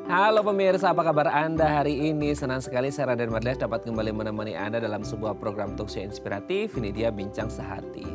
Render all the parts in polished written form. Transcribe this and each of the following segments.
Halo pemirsa, apa kabar Anda hari ini? Senang sekali saya Raden Madles dapat kembali menemani Anda dalam sebuah program talkshow inspiratif. Ini dia Bincang Sehati.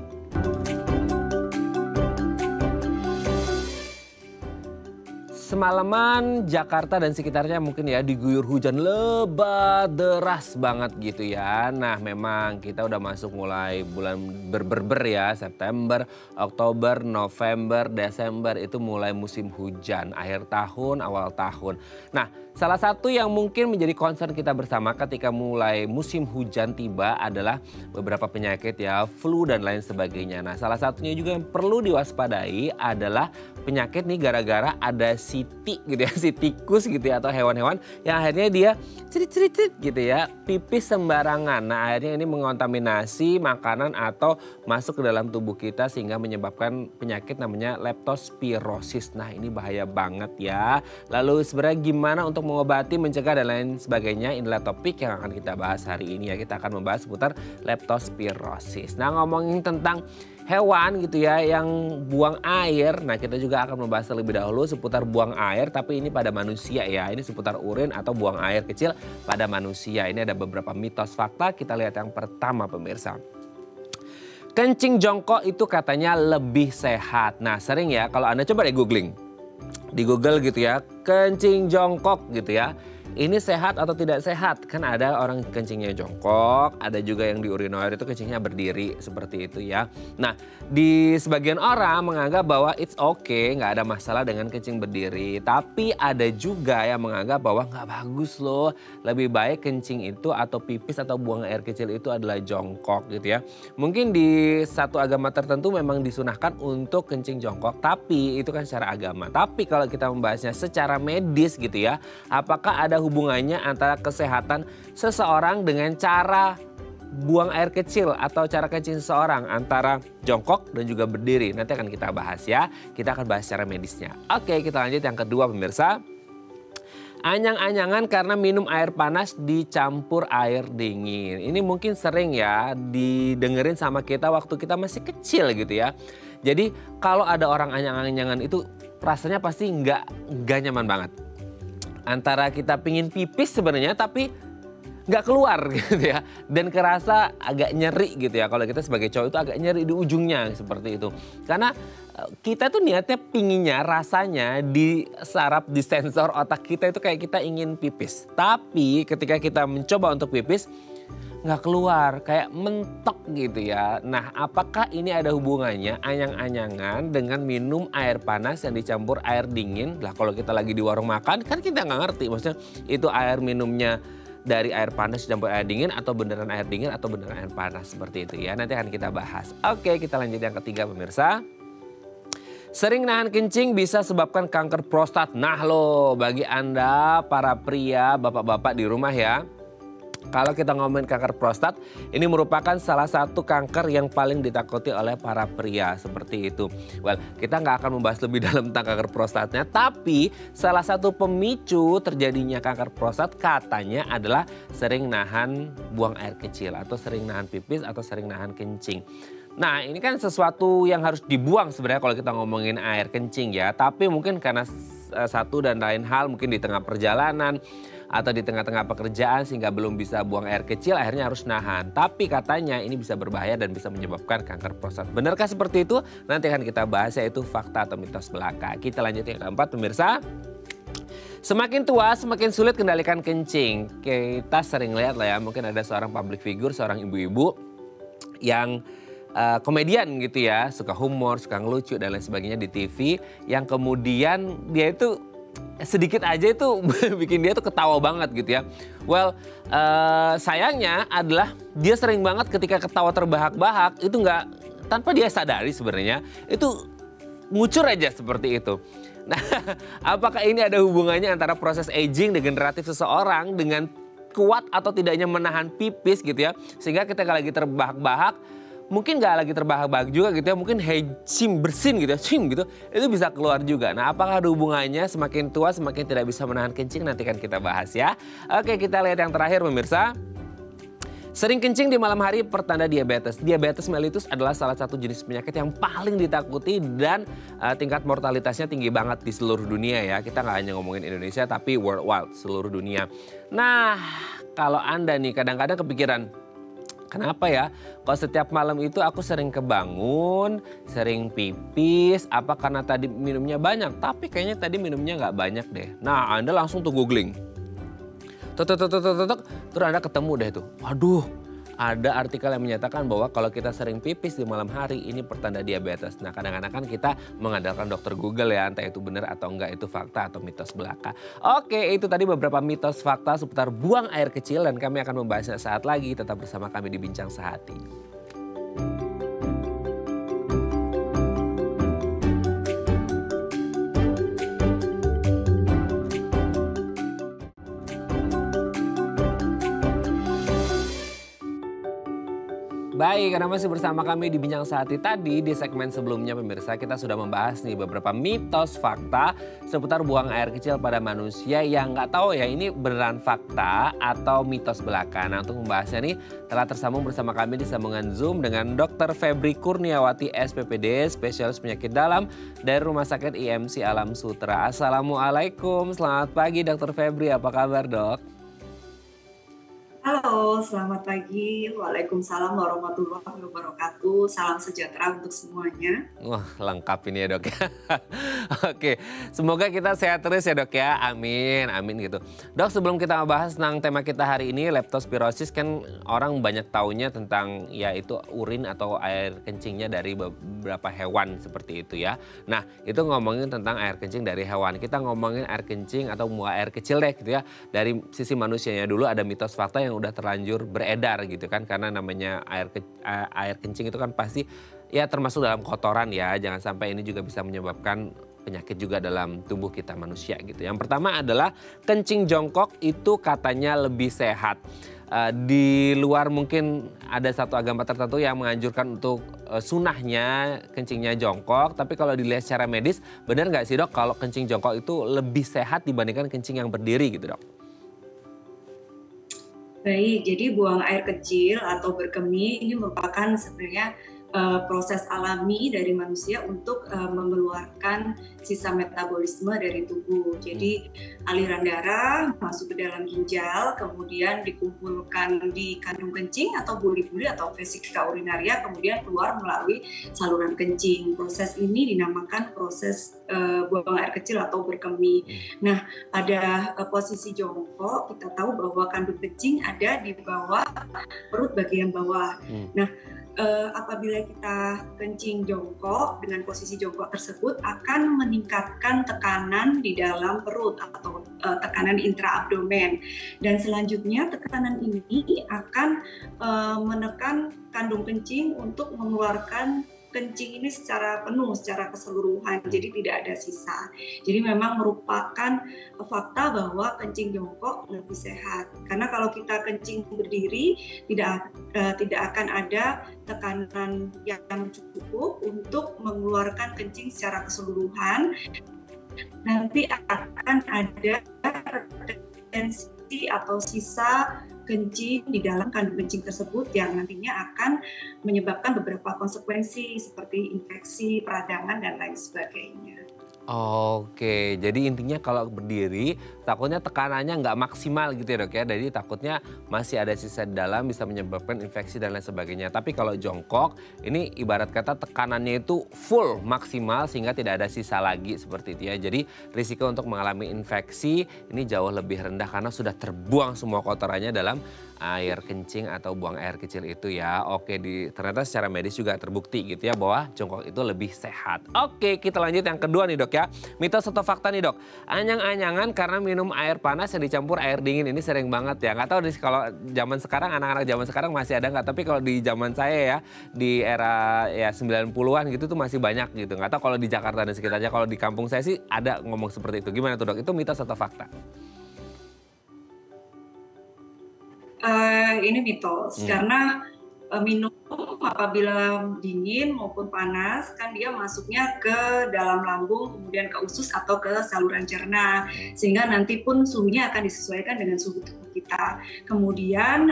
Semalaman Jakarta dan sekitarnya mungkin ya diguyur hujan lebat deras banget gitu ya. Nah memang kita udah masuk mulai bulan berber ya, September, Oktober, November, Desember itu mulai musim hujan, akhir tahun, awal tahun. Nah salah satu yang mungkin menjadi concern kita bersama ketika mulai musim hujan tiba adalah beberapa penyakit ya, flu dan lain sebagainya. Nah salah satunya juga yang perlu diwaspadai adalah penyakit nih gara-gara ada siti gitu ya, si tikus gitu ya atau hewan-hewan yang akhirnya dia cerit-cerit gitu ya, pipis sembarangan. Nah akhirnya ini mengontaminasi makanan atau masuk ke dalam tubuh kita sehingga menyebabkan penyakit namanya leptospirosis. Nah ini bahaya banget ya. Lalu sebenarnya gimana untuk mengobati, mencegah dan lain sebagainya, inilah topik yang akan kita bahas hari ini ya. Kita akan membahas seputar leptospirosis. Nah ngomongin tentang hewan gitu ya yang buang air. Nah kita juga akan membahas terlebih dahulu seputar buang air, tapi ini pada manusia ya. Ini seputar urin atau buang air kecil pada manusia. Ini ada beberapa mitos fakta. Kita lihat yang pertama pemirsa. Kencing jongkok itu katanya lebih sehat. Nah sering ya kalau Anda coba deh googling. Di Google gitu ya, kencing jongkok gitu ya. Ini sehat atau tidak sehat? Kan ada orang kencingnya jongkok, ada juga yang di urinoir itu kencingnya berdiri seperti itu ya. Nah di sebagian orang menganggap bahwa it's okay, nggak ada masalah dengan kencing berdiri. Tapi ada juga yang menganggap bahwa nggak bagus loh. Lebih baik kencing itu atau pipis atau buang air kecil itu adalah jongkok gitu ya. Mungkin di satu agama tertentu memang disunahkan untuk kencing jongkok. Tapi itu kan secara agama. Tapi kalau kita membahasnya secara medis gitu ya. Apakah ada hubungannya antara kesehatan seseorang dengan cara buang air kecil atau cara kencing seseorang antara jongkok dan juga berdiri. Nanti akan kita bahas ya. Kita akan bahas secara medisnya. Oke, kita lanjut yang kedua pemirsa. Anyang-anyangan karena minum air panas dicampur air dingin. Ini mungkin sering ya didengerin sama kita waktu kita masih kecil gitu ya. Jadi kalau ada orang anyang-anyangan itu rasanya pasti nggak nyaman banget. Antara kita pingin pipis sebenarnya tapi nggak keluar gitu ya. Dan kerasa agak nyeri gitu ya. Kalau kita sebagai cowok itu agak nyeri di ujungnya seperti itu. Karena kita tuh niatnya pinginnya rasanya disarap, disensor otak kita itu kayak kita ingin pipis. Tapi ketika kita mencoba untuk pipis nggak keluar, kayak mentok gitu ya. Nah apakah ini ada hubungannya anyang-anyangan dengan minum air panas yang dicampur air dingin? Lah kalau kita lagi di warung makan kan kita nggak ngerti maksudnya itu air minumnya dari air panas dicampur air dingin atau beneran air dingin atau beneran air panas seperti itu ya. Nanti akan kita bahas. Oke kita lanjut yang ketiga pemirsa. Sering nahan kencing bisa sebabkan kanker prostat. Nah loh bagi Anda para pria, bapak-bapak di rumah ya. Kalau kita ngomongin kanker prostat, ini merupakan salah satu kanker yang paling ditakuti oleh para pria seperti itu. Well, kita nggak akan membahas lebih dalam tentang kanker prostatnya, tapi salah satu pemicu terjadinya kanker prostat katanya adalah sering nahan buang air kecil atau sering nahan pipis atau sering nahan kencing. Nah ini kan sesuatu yang harus dibuang sebenarnya kalau kita ngomongin air kencing ya. Tapi mungkin karena satu dan lain hal mungkin di tengah perjalanan atau di tengah-tengah pekerjaan sehingga belum bisa buang air kecil akhirnya harus nahan. Tapi katanya ini bisa berbahaya dan bisa menyebabkan kanker prostat. Benarkah seperti itu? Nanti akan kita bahas yaitu fakta atau mitos belaka. Kita lanjut yang keempat pemirsa. Semakin tua semakin sulit kendalikan kencing. Kita sering lihat lah ya mungkin ada seorang public figure, seorang ibu-ibu yang komedian gitu ya, suka humor, suka ngelucu dan lain sebagainya di TV, yang kemudian dia itu sedikit aja itu bikin dia tuh ketawa banget gitu ya. Well, sayangnya adalah dia sering banget ketika ketawa terbahak-bahak itu nggak, tanpa dia sadari sebenarnya itu ngucur aja seperti itu. Nah, apakah ini ada hubungannya antara proses aging degeneratif seseorang dengan kuat atau tidaknya menahan pipis gitu ya, sehingga ketika lagi terbahak-bahak mungkin nggak lagi terbahak-bahak juga gitu ya, mungkin hecim bersin gitu ya, itu bisa keluar juga. Nah apakah ada hubungannya semakin tua semakin tidak bisa menahan kencing? Nanti kan kita bahas ya. Oke kita lihat yang terakhir pemirsa. Sering kencing di malam hari pertanda diabetes. Diabetes mellitus adalah salah satu jenis penyakit yang paling ditakuti dan tingkat mortalitasnya tinggi banget di seluruh dunia ya. Kita nggak hanya ngomongin Indonesia tapi worldwide, seluruh dunia. Nah, kalau Anda nih kadang-kadang kepikiran, kenapa ya? Kalau setiap malam itu aku sering kebangun, sering pipis, apa karena tadi minumnya banyak? Tapi kayaknya tadi minumnya nggak banyak deh. Nah, Anda langsung tuh googling. Terus Anda ketemu deh tuh. Waduh, ada artikel yang menyatakan bahwa kalau kita sering pipis di malam hari ini pertanda diabetes. Nah, kadang-kadang kan kita mengandalkan dokter Google ya, entah itu benar atau enggak, itu fakta atau mitos belaka. Oke, itu tadi beberapa mitos fakta seputar buang air kecil dan kami akan membahasnya saat lagi. Tetap bersama kami di Bincang Sehati. Baik, karena masih bersama kami di Bincang Sehati tadi, di segmen sebelumnya pemirsa kita sudah membahas nih beberapa mitos fakta seputar buang air kecil pada manusia yang nggak tahu ya ini beneran fakta atau mitos belaka. Nah, untuk membahasnya nih telah tersambung bersama kami di sambungan Zoom dengan Dr. Febri Kurniawati SPPD, spesialis penyakit dalam dari Rumah Sakit IMC Alam Sutera. Assalamualaikum, selamat pagi Dr. Febri, apa kabar dok? Halo, selamat pagi. Waalaikumsalam warahmatullahi wabarakatuh. Salam sejahtera untuk semuanya. Wah, lengkap ini ya dok ya. Oke, semoga kita sehat terus ya dok ya. Amin, amin gitu. Dok, sebelum kita bahas tentang tema kita hari ini, leptospirosis, kan orang banyak taunya tentang ya itu urin atau air kencingnya dari beberapa hewan seperti itu ya. Nah, itu ngomongin tentang air kencing dari hewan. Kita ngomongin air kencing atau buang air kecil deh gitu ya. Dari sisi manusianya dulu ada mitos fakta yang udah terlanjur beredar gitu kan, karena namanya air kencing itu kan pasti ya termasuk dalam kotoran ya, jangan sampai ini juga bisa menyebabkan penyakit juga dalam tubuh kita manusia gitu. Yang pertama adalah kencing jongkok itu katanya lebih sehat. Di luar mungkin ada satu agama tertentu yang menganjurkan untuk sunahnya kencingnya jongkok, tapi kalau dilihat secara medis benar nggak sih dok kalau kencing jongkok itu lebih sehat dibandingkan kencing yang berdiri gitu dok? Baik, jadi buang air kecil atau berkemih ini merupakan sebenarnya proses alami dari manusia untuk mengeluarkan sisa metabolisme dari tubuh. Jadi aliran darah masuk ke dalam ginjal, kemudian dikumpulkan di kandung kencing atau buli-buli atau vesika urinaria, kemudian keluar melalui saluran kencing. Proses ini dinamakan proses buang air kecil atau berkemih. Nah, pada posisi jongkok kita tahu bahwa kandung kencing ada di bawah perut bagian bawah. Nah, apabila kita kencing jongkok dengan posisi jongkok tersebut akan meningkatkan tekanan di dalam perut atau tekanan intraabdomen, dan selanjutnya tekanan ini akan menekan kandung kencing untuk mengeluarkan kencing ini secara penuh, secara keseluruhan, jadi tidak ada sisa. Jadi memang merupakan fakta bahwa kencing jongkok lebih sehat. Karena kalau kita kencing berdiri tidak akan ada tekanan yang cukup untuk mengeluarkan kencing secara keseluruhan. Nanti akan ada retensi atau sisa kencing di dalam kandung kencing tersebut yang nantinya akan menyebabkan beberapa konsekuensi seperti infeksi, peradangan, dan lain sebagainya. Oke, jadi intinya kalau berdiri takutnya tekanannya nggak maksimal gitu ya dok ya. Jadi takutnya masih ada sisa di dalam bisa menyebabkan infeksi dan lain sebagainya. Tapi kalau jongkok ini ibarat kata tekanannya itu full maksimal sehingga tidak ada sisa lagi seperti itu ya. Jadi risiko untuk mengalami infeksi ini jauh lebih rendah karena sudah terbuang semua kotorannya dalam air kencing atau buang air kecil itu ya. Oke, ternyata secara medis juga terbukti gitu ya bahwa jongkok itu lebih sehat. Oke, kita lanjut yang kedua nih dok ya. Mitos atau fakta nih dok. Anyang-anyangan karena minum air panas yang dicampur air dingin ini sering banget ya. Nggak tahu kalau zaman sekarang anak-anak zaman sekarang masih ada nggak. Tapi kalau di zaman saya ya di era ya 90-an gitu tuh masih banyak gitu. Nggak tahu kalau di Jakarta dan sekitarnya. Kalau di kampung saya sih ada ngomong seperti itu. Gimana tuh dok? Itu mitos atau fakta? Ini mitos karena minum apabila dingin maupun panas kan dia masuknya ke dalam lambung, kemudian ke usus atau ke saluran cerna, sehingga nanti pun suhunya akan disesuaikan dengan suhu tubuh kita. kita. Kemudian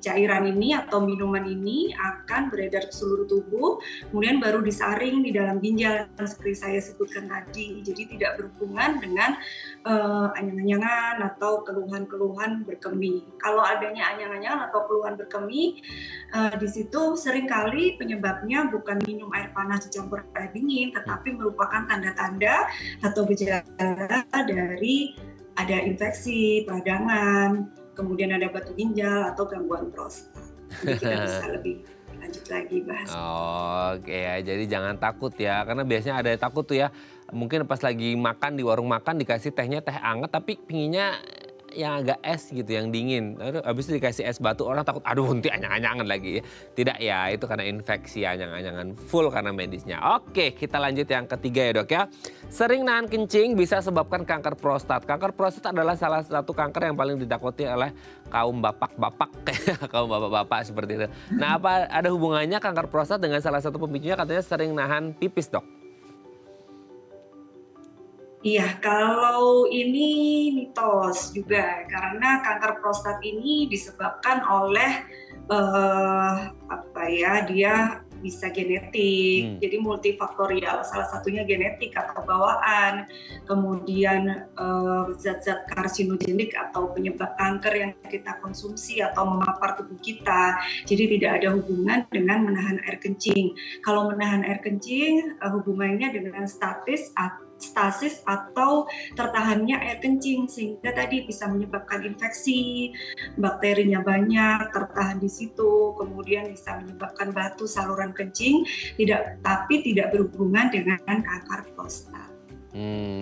cairan ini atau minuman ini akan beredar ke seluruh tubuh, kemudian baru disaring di dalam ginjal seperti saya sebutkan tadi. Jadi tidak berhubungan dengan anyang-anyangan atau keluhan-keluhan berkemih. Kalau adanya anyang-anyangan atau keluhan berkemih, di situ seringkali penyebabnya bukan minum air panas dicampur air dingin, tetapi merupakan tanda-tanda atau gejala dari ada infeksi, peradangan, kemudian ada batu ginjal atau gangguan prostat. Jadi kita bisa lebih lanjut lagi bahas. Oke ya, jadi jangan takut ya, karena biasanya ada yang takut tuh ya. Mungkin pas lagi makan di warung makan dikasih tehnya teh anget, tapi pinginnya yang agak es gitu, yang dingin. Habis itu dikasih es batu, orang takut, aduh nanti anyang-anyangan lagi ya. Tidak ya, itu karena infeksi anyang-anyangan, full karena medisnya. Oke, kita lanjut yang ketiga ya dok ya. Sering nahan kencing bisa sebabkan kanker prostat. Kanker prostat adalah salah satu kanker yang paling ditakuti oleh kaum bapak-bapak, kaum bapak-bapak seperti itu. Nah, apa ada hubungannya kanker prostat dengan salah satu pemicunya katanya sering nahan pipis dok? Iya, kalau ini mitos juga karena kanker prostat ini disebabkan oleh dia bisa genetik, jadi multifaktorial. Salah satunya genetik atau bawaan, kemudian zat-zat karsinogenik atau penyebab kanker yang kita konsumsi atau memapar tubuh kita. Jadi tidak ada hubungan dengan menahan air kencing. Kalau menahan air kencing hubungannya dengan stasis atau tertahannya air kencing, sehingga tadi bisa menyebabkan infeksi, bakterinya banyak tertahan di situ, kemudian bisa menyebabkan batu saluran kencing, tapi tidak berhubungan dengan kanker prostat.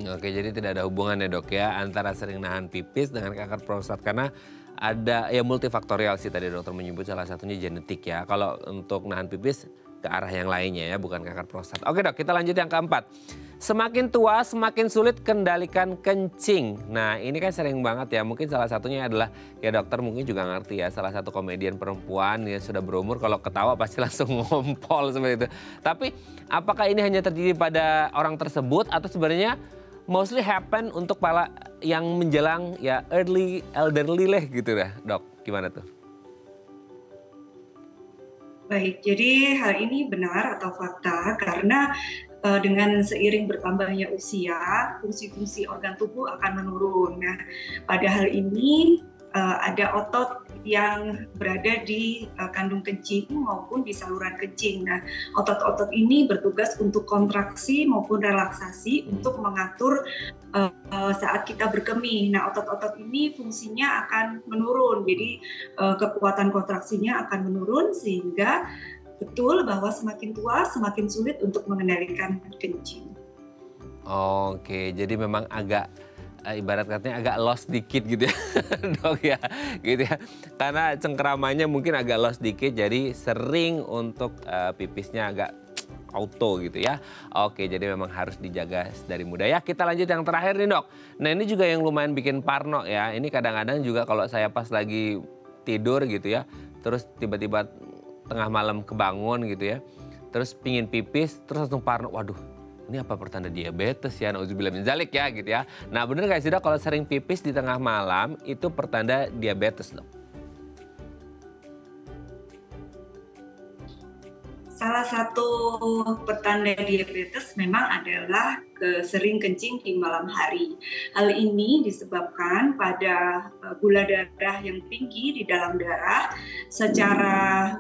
Oke, jadi tidak ada hubungan ya dok ya antara sering nahan pipis dengan kanker prostat, karena ada ya multifaktorial sih tadi dokter menyebut, salah satunya genetik ya. Kalau untuk nahan pipis ke arah yang lainnya ya, bukan kanker prostat. Oke dok, kita lanjut yang keempat. Semakin tua semakin sulit kendalikan kencing. Nah ini kan sering banget ya, mungkin salah satunya adalah ya dokter mungkin juga ngerti ya, salah satu komedian perempuan yang sudah berumur kalau ketawa pasti langsung ngompol seperti itu. Tapi apakah ini hanya terjadi pada orang tersebut atau sebenarnya mostly happen untuk para yang menjelang ya elderly lah gitu dah dok, gimana tuh? Baik, jadi hal ini benar atau fakta karena dengan seiring bertambahnya usia, fungsi-fungsi organ tubuh akan menurun. Nah, pada hal ini ada otot yang berada di kandung kencing maupun di saluran kencing. Nah, otot-otot ini bertugas untuk kontraksi maupun relaksasi untuk mengatur saat kita berkemih. Nah, otot-otot ini fungsinya akan menurun, jadi kekuatan kontraksinya akan menurun sehingga betul bahwa semakin tua semakin sulit untuk mengendalikan kencing. Oke, jadi memang agak ibarat katanya agak lost dikit gitu ya dok ya, gitu ya. Karena cengkeramannya mungkin agak lost dikit, jadi sering untuk pipisnya agak auto gitu ya. Oke, jadi memang harus dijaga dari muda ya. Kita lanjut yang terakhir nih dok. Nah ini juga yang lumayan bikin parno ya. Ini kadang-kadang juga kalau saya pas lagi tidur gitu ya, terus tiba-tiba tengah malam kebangun gitu ya, terus pingin pipis, terus langsung parno, waduh ini apa pertanda diabetes ya, nauzubillah min dzalik ya gitu ya. Nah bener gak sih dok kalau sering pipis di tengah malam itu pertanda diabetes dok? Salah satu petanda diabetes memang adalah sering kencing di malam hari. Hal ini disebabkan pada gula darah yang tinggi di dalam darah. Secara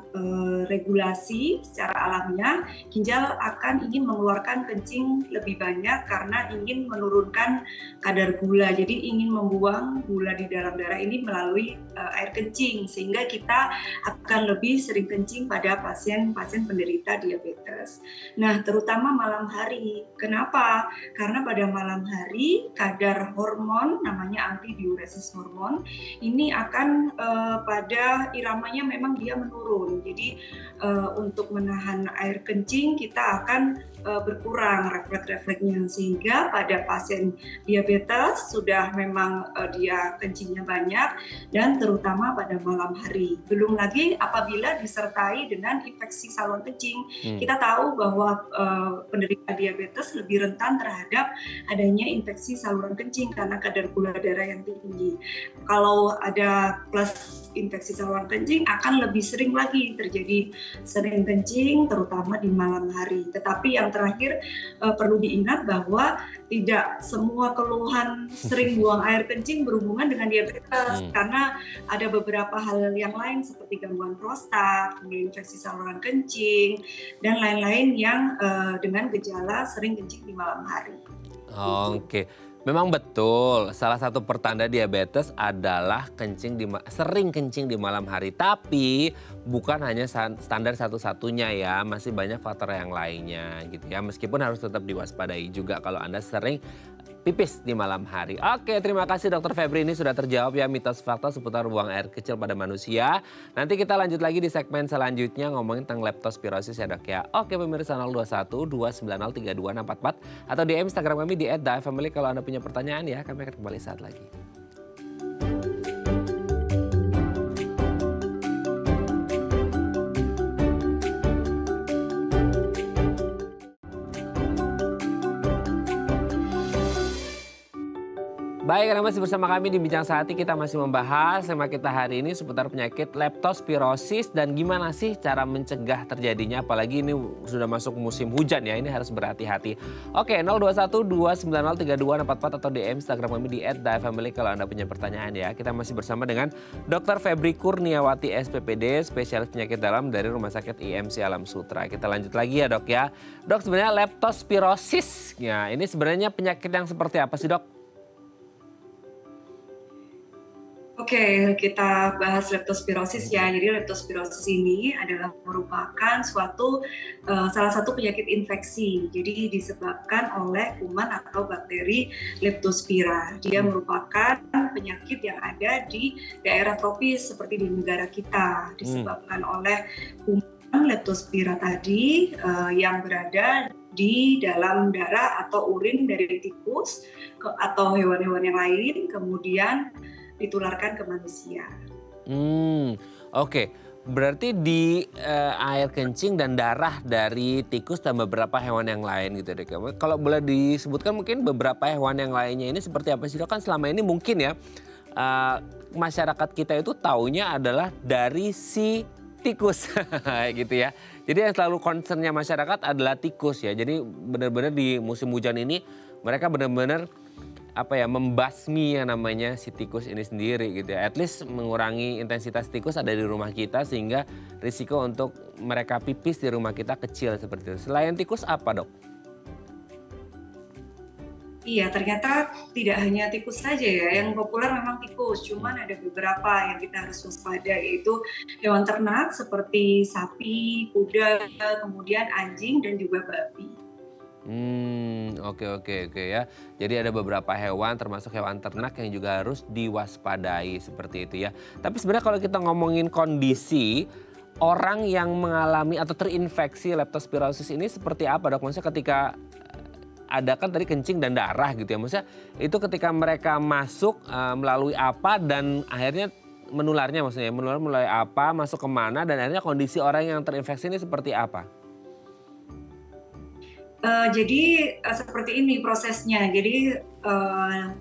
regulasi, secara alamiah, ginjal akan ingin mengeluarkan kencing lebih banyak karena ingin menurunkan kadar gula. Jadi ingin membuang gula di dalam darah ini melalui air kencing, sehingga kita akan lebih sering kencing pada pasien-pasien penderita diabetes. Nah, terutama malam hari. Kenapa? Karena pada malam hari kadar hormon namanya antidiuresis hormon ini akan pada iramanya memang dia menurun. Jadi untuk menahan air kencing kita akan berkurang refleks-refleksnya, sehingga pada pasien diabetes sudah memang dia kencingnya banyak dan terutama pada malam hari. Belum lagi apabila disertai dengan infeksi saluran kencing. Kita tahu bahwa penderita diabetes lebih rentan terhadap adanya infeksi saluran kencing karena kadar gula darah yang tinggi. Kalau ada plus infeksi saluran kencing akan lebih sering lagi terjadi sering kencing terutama di malam hari. Tetapi yang terakhir perlu diingat bahwa tidak semua keluhan sering buang air kencing berhubungan dengan diabetes, karena ada beberapa hal yang lain seperti gangguan prostat, infeksi saluran kencing, dan lain-lain yang dengan gejala sering kencing di malam hari. Oke. Memang betul, salah satu pertanda diabetes adalah sering kencing di malam hari. Tapi bukan hanya standar satu-satunya ya, masih banyak faktor yang lainnya gitu ya. Meskipun harus tetap diwaspadai juga kalau Anda sering pipis di malam hari. Oke, terima kasih Dokter Febri, ini sudah terjawab ya mitos fakta seputar buang air kecil pada manusia. Nanti kita lanjut lagi di segmen selanjutnya ngomongin tentang leptospirosis ya Dok ya. Oke pemirsa 021 290 32644 atau di Instagram kami di @dafamily kalau Anda punya pertanyaan ya, kami akan kembali saat lagi. Baik, Anda masih bersama kami di Bincang Sehati. Kita masih membahas tema kita hari ini seputar penyakit leptospirosis dan gimana sih cara mencegah terjadinya. Apalagi ini sudah masuk musim hujan ya, ini harus berhati-hati. Oke, 021 290 32644 atau DM Instagram kami di @dafamily kalau Anda punya pertanyaan ya. Kita masih bersama dengan Dr. Febri Kurniawati SPPD, spesialis penyakit dalam dari Rumah Sakit IMC Alam Sutra. Kita lanjut lagi ya Dok ya. Dok, sebenarnya leptospirosis ya, ini sebenarnya penyakit yang seperti apa sih Dok? Oke, kita bahas leptospirosis ya. Jadi leptospirosis ini adalah merupakan salah satu penyakit infeksi. Jadi disebabkan oleh kuman atau bakteri Leptospira. Dia merupakan penyakit yang ada di daerah tropis seperti di negara kita. Disebabkan oleh kuman Leptospira tadi yang berada di dalam darah atau urin dari tikus atau hewan-hewan yang lain, kemudian ditularkan ke manusia. Oke. Berarti di air kencing dan darah dari tikus dan beberapa hewan yang lain gitu deh. Kalau boleh disebutkan mungkin beberapa hewan yang lainnya ini seperti apa sih Dok? Kan selama ini mungkin ya masyarakat kita itu taunya adalah dari si tikus gitu ya. Jadi yang selalu concernnya masyarakat adalah tikus ya. Jadi benar-benar di musim hujan ini mereka benar-benar membasmi yang namanya si tikus ini sendiri gitu ya. At least mengurangi intensitas tikus ada di rumah kita sehingga risiko untuk mereka pipis di rumah kita kecil seperti itu. Selain tikus apa Dok? Iya, ternyata tidak hanya tikus saja ya, yang populer memang tikus, cuman ada beberapa yang kita harus waspada, yaitu hewan ternak seperti sapi, kuda, kemudian anjing dan juga babi. Oke ya. Jadi ada beberapa hewan termasuk hewan ternak yang juga harus diwaspadai seperti itu ya. Tapi sebenarnya kalau kita ngomongin kondisi orang yang mengalami atau terinfeksi leptospirosis ini seperti apa Dok? Maksudnya ketika ada kan tadi kencing dan darah gitu ya. Maksudnya itu ketika mereka masuk melalui apa dan akhirnya menularnya, maksudnya menular melalui apa, masuk kemana dan akhirnya kondisi orang yang terinfeksi ini seperti apa? Jadi seperti ini prosesnya. Jadi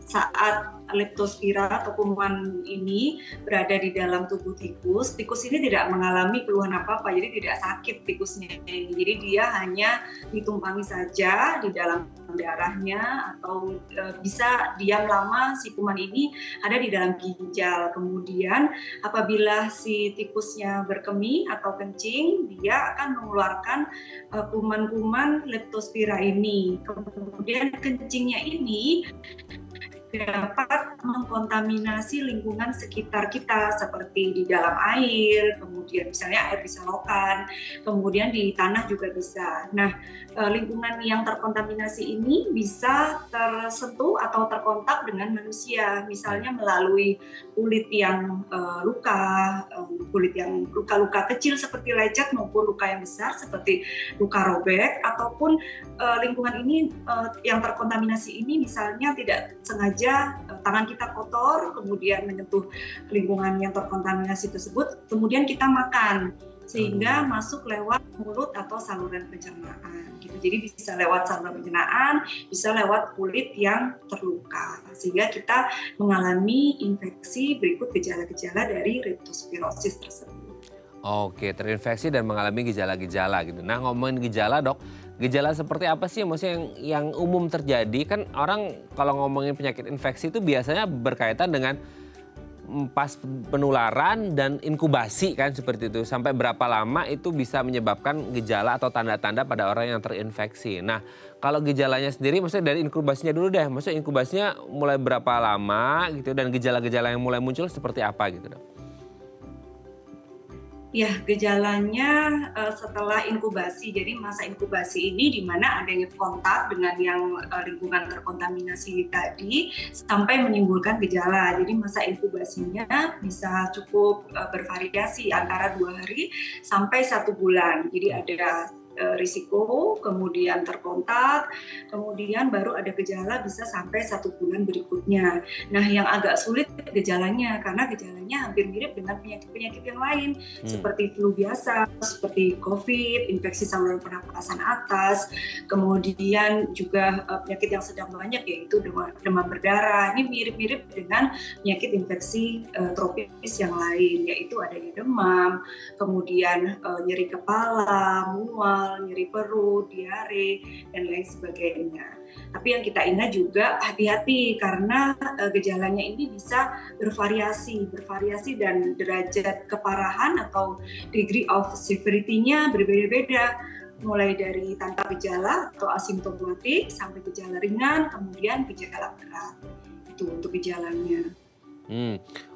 saat Leptospira atau kuman ini berada di dalam tubuh tikus, tikus ini tidak mengalami keluhan apa-apa, jadi tidak sakit tikusnya ini. Jadi dia hanya ditumpangi saja di dalam darahnya atau bisa diam lama si kuman ini ada di dalam ginjal. Kemudian apabila si tikusnya berkemih atau kencing, dia akan mengeluarkan kuman-kuman Leptospira ini. Kemudian kencingnya ini dapat mengkontaminasi lingkungan sekitar kita seperti di dalam air, kemudian misalnya air di selokan, kemudian di tanah juga bisa. Nah, lingkungan yang terkontaminasi ini bisa tersentuh atau terkontak dengan manusia, misalnya melalui kulit yang kulit yang luka-luka kecil seperti lecet maupun luka yang besar seperti luka robek, ataupun lingkungan ini yang terkontaminasi ini misalnya tidak sengaja tangan kita kotor, kemudian menyentuh lingkungan yang terkontaminasi tersebut, kemudian kita makan sehingga masuk lewat mulut atau saluran pencernaan gitu. Jadi bisa lewat saluran pencernaan, bisa lewat kulit yang terluka, sehingga kita mengalami infeksi berikut gejala-gejala dari leptospirosis tersebut. Oke, terinfeksi dan mengalami gejala-gejala gitu. Nah, ngomongin gejala, Dok, gejala seperti apa sih maksudnya yang umum terjadi? Kan orang kalau ngomongin penyakit infeksi itu biasanya berkaitan dengan pas penularan dan inkubasi kan seperti itu. Sampai berapa lama itu bisa menyebabkan gejala atau tanda-tanda pada orang yang terinfeksi. Nah, kalau gejalanya sendiri maksudnya dari inkubasinya dulu deh. Maksudnya inkubasinya mulai berapa lama gitu dan gejala-gejala yang mulai muncul seperti apa gitu, Dok? Ya, gejalanya setelah inkubasi. Jadi masa inkubasi ini di mana adanya kontak dengan yang lingkungan terkontaminasi tadi sampai menimbulkan gejala. Jadi masa inkubasinya bisa cukup bervariasi antara 2 hari sampai 1 bulan. Jadi ada risiko, kemudian terkontak, kemudian baru ada gejala bisa sampai 1 bulan berikutnya. Nah, yang agak sulit gejalanya karena gejalanya hampir mirip dengan penyakit-penyakit yang lain seperti flu biasa, seperti COVID, infeksi saluran pernapasan atas, kemudian juga penyakit yang sedang banyak yaitu demam berdarah. Ini mirip-mirip dengan penyakit infeksi tropis yang lain, yaitu adanya demam, kemudian nyeri kepala, mual, nyeri perut, diare, dan lain sebagainya. Tapi yang kita ingat juga hati-hati karena gejalanya ini bisa bervariasi dan derajat keparahan atau degree of severity-nya berbeda-beda. Mulai dari tanpa gejala atau asimptomatik sampai gejala ringan, kemudian gejala berat. Itu untuk gejalanya.